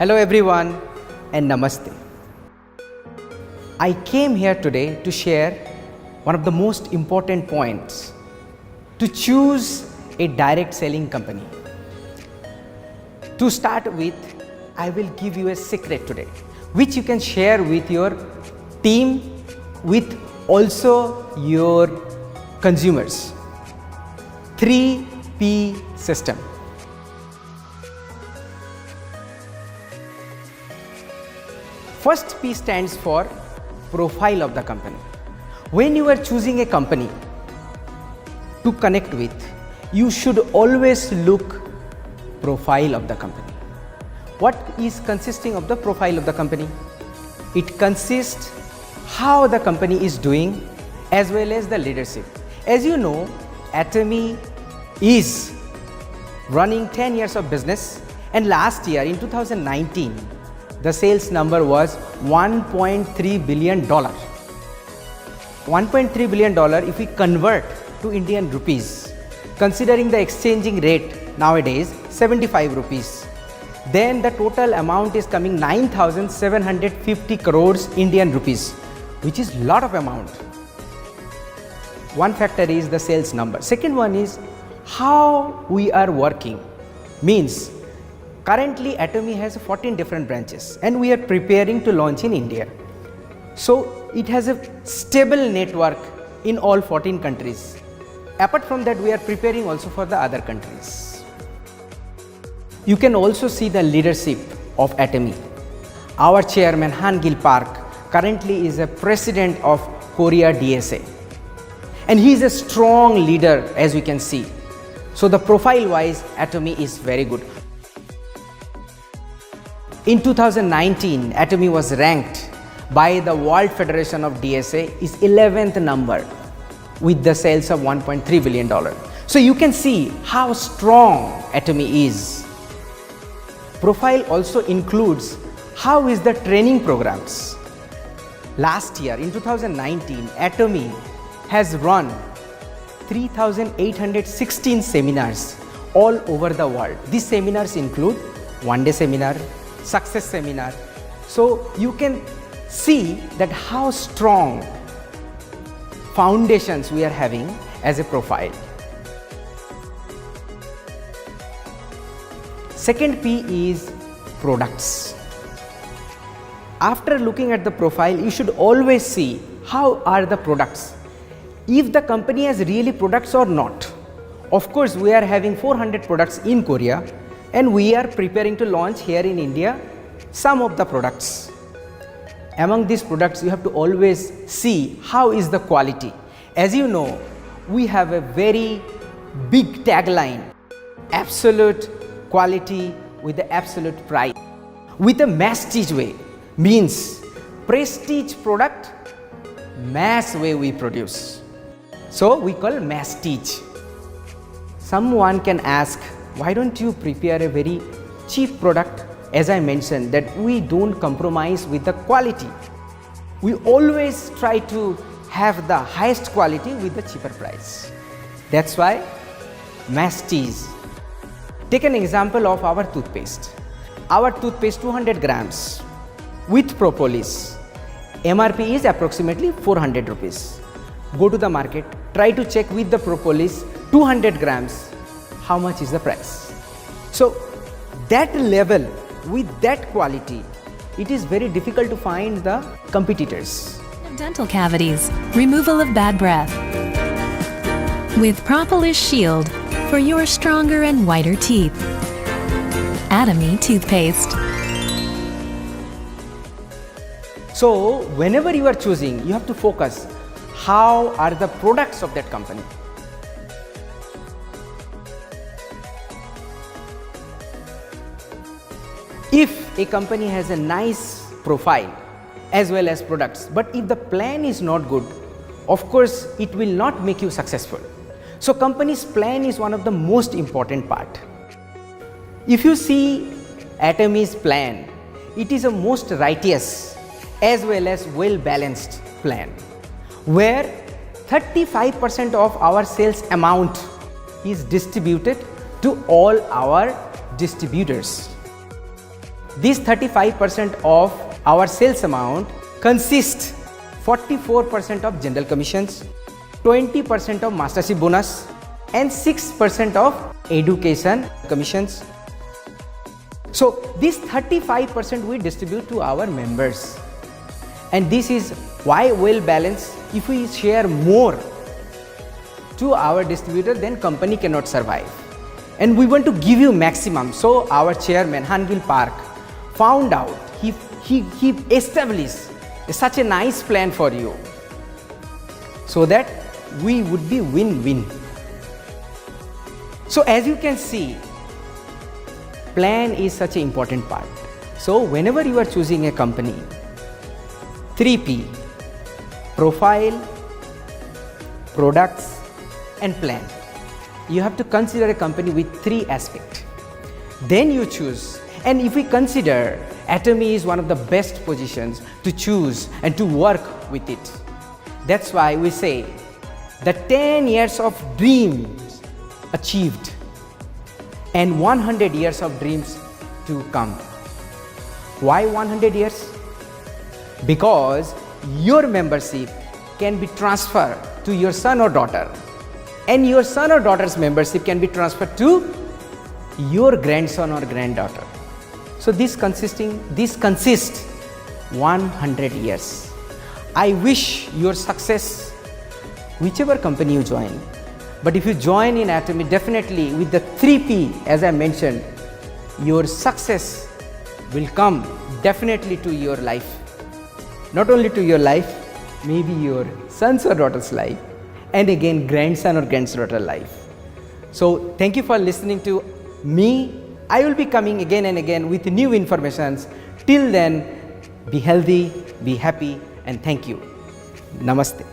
Hello everyone and Namaste. I came here today to share one of the most important points to choose a direct selling company. To start with, I will give you a secret today which you can share with your team, with also your consumers. 3P system. First P stands for profile of the company. When you are choosing a company to connect with, you should always look profile of the company. What is consisting of the profile of the company? It consists how the company is doing as well as the leadership. As you know, ATomy is running 10 years of business, and last year in 2019 the sales number was $1.3 billion. $1.3 billion if we convert to Indian rupees, considering the exchanging rate nowadays 75 rupees, then the total amount is coming 9,750 crores Indian rupees, which is lot of amount. One factor is the sales number. Second one is how we are working. Means currently ATomy has 14 different branches and we are preparing to launch in India. So it has a stable network in all 14 countries. Apart from that, we are preparing also for the other countries. You can also see the leadership of ATomy. Our chairman Han Gil Park currently is a president of Korea DSA, and he is a strong leader, as we can see. So the profile wise ATomy is very good. In 2019, ATomy was ranked by the World Federation of DSA is 11th number with the sales of $1.3 billion. So you can see how strong ATomy is. Profile also includes how is the training programs. Last year in 2019, ATomy has run 3,816 seminars all over the world. These seminars include one-day seminar, success seminar. So you can see that how strong foundations we are having as a profile. Second P is products. After looking at the profile, you should always see how are the products. If the company has really products or not. Of course, we are having 400 products in Korea and we are preparing to launch here in India some of the products. Among these products, you have to always see how is the quality. As you know, we have a very big tagline, absolute quality with the absolute price. With a masstige way, means prestige product, mass way we produce. So we call masstige. Someone can ask, why don't you prepare a very cheap product? As I mentioned, that we don't compromise with the quality. We always try to have the highest quality with the cheaper price. That's why masstige. Take an example of our toothpaste. Our toothpaste 200 grams with propolis. MRP is approximately 400 rupees. Go to the market, try to check with the propolis 200 grams, how much is the price. So that level, with that quality, it is very difficult to find the competitors. Dental cavities, removal of bad breath. With Propolis Shield for your stronger and whiter teeth. ATomy toothpaste. So whenever you are choosing, you have to focus how are the products of that company. If a company has a nice profile as well as products, but if the plan is not good, of course it will not make you successful. So company's plan is one of the most important part. If you see ATomy's plan, it is a most righteous as well as well balanced plan, where 35% of our sales amount is distributed to all our distributors. This 35% of our sales amount consists 44% of general commissions, 20% of mastership bonus, and 6% of education commissions. So this 35% we distribute to our members, and this is why well balanced. If we share more to our distributor, then company cannot survive, and we want to give you maximum. So our chairman Hangil Park found out, he established such a nice plan for you, so that we would be win-win. So as you can see, plan is such an important part. So whenever you are choosing a company, 3P: profile, products, and plan. You have to consider a company with 3 aspects. Then you choose. And if we consider, ATomy is one of the best positions to choose and to work with it. That's why we say the 10 years of dreams achieved and 100 years of dreams to come. Why 100 years? Because your membership can be transferred to your son or daughter, and your son or daughter's membership can be transferred to your grandson or granddaughter. So this consists 100 years. I wish your success, whichever company you join. But if you join in ATomy, definitely with the 3P as I mentioned, your success will come definitely to your life. Not only to your life, maybe your son's or daughter's life, and again grandson or granddaughter's life. So thank you for listening to me. I will be coming again and again with new informations. Till then, be healthy, be happy, and thank you. Namaste.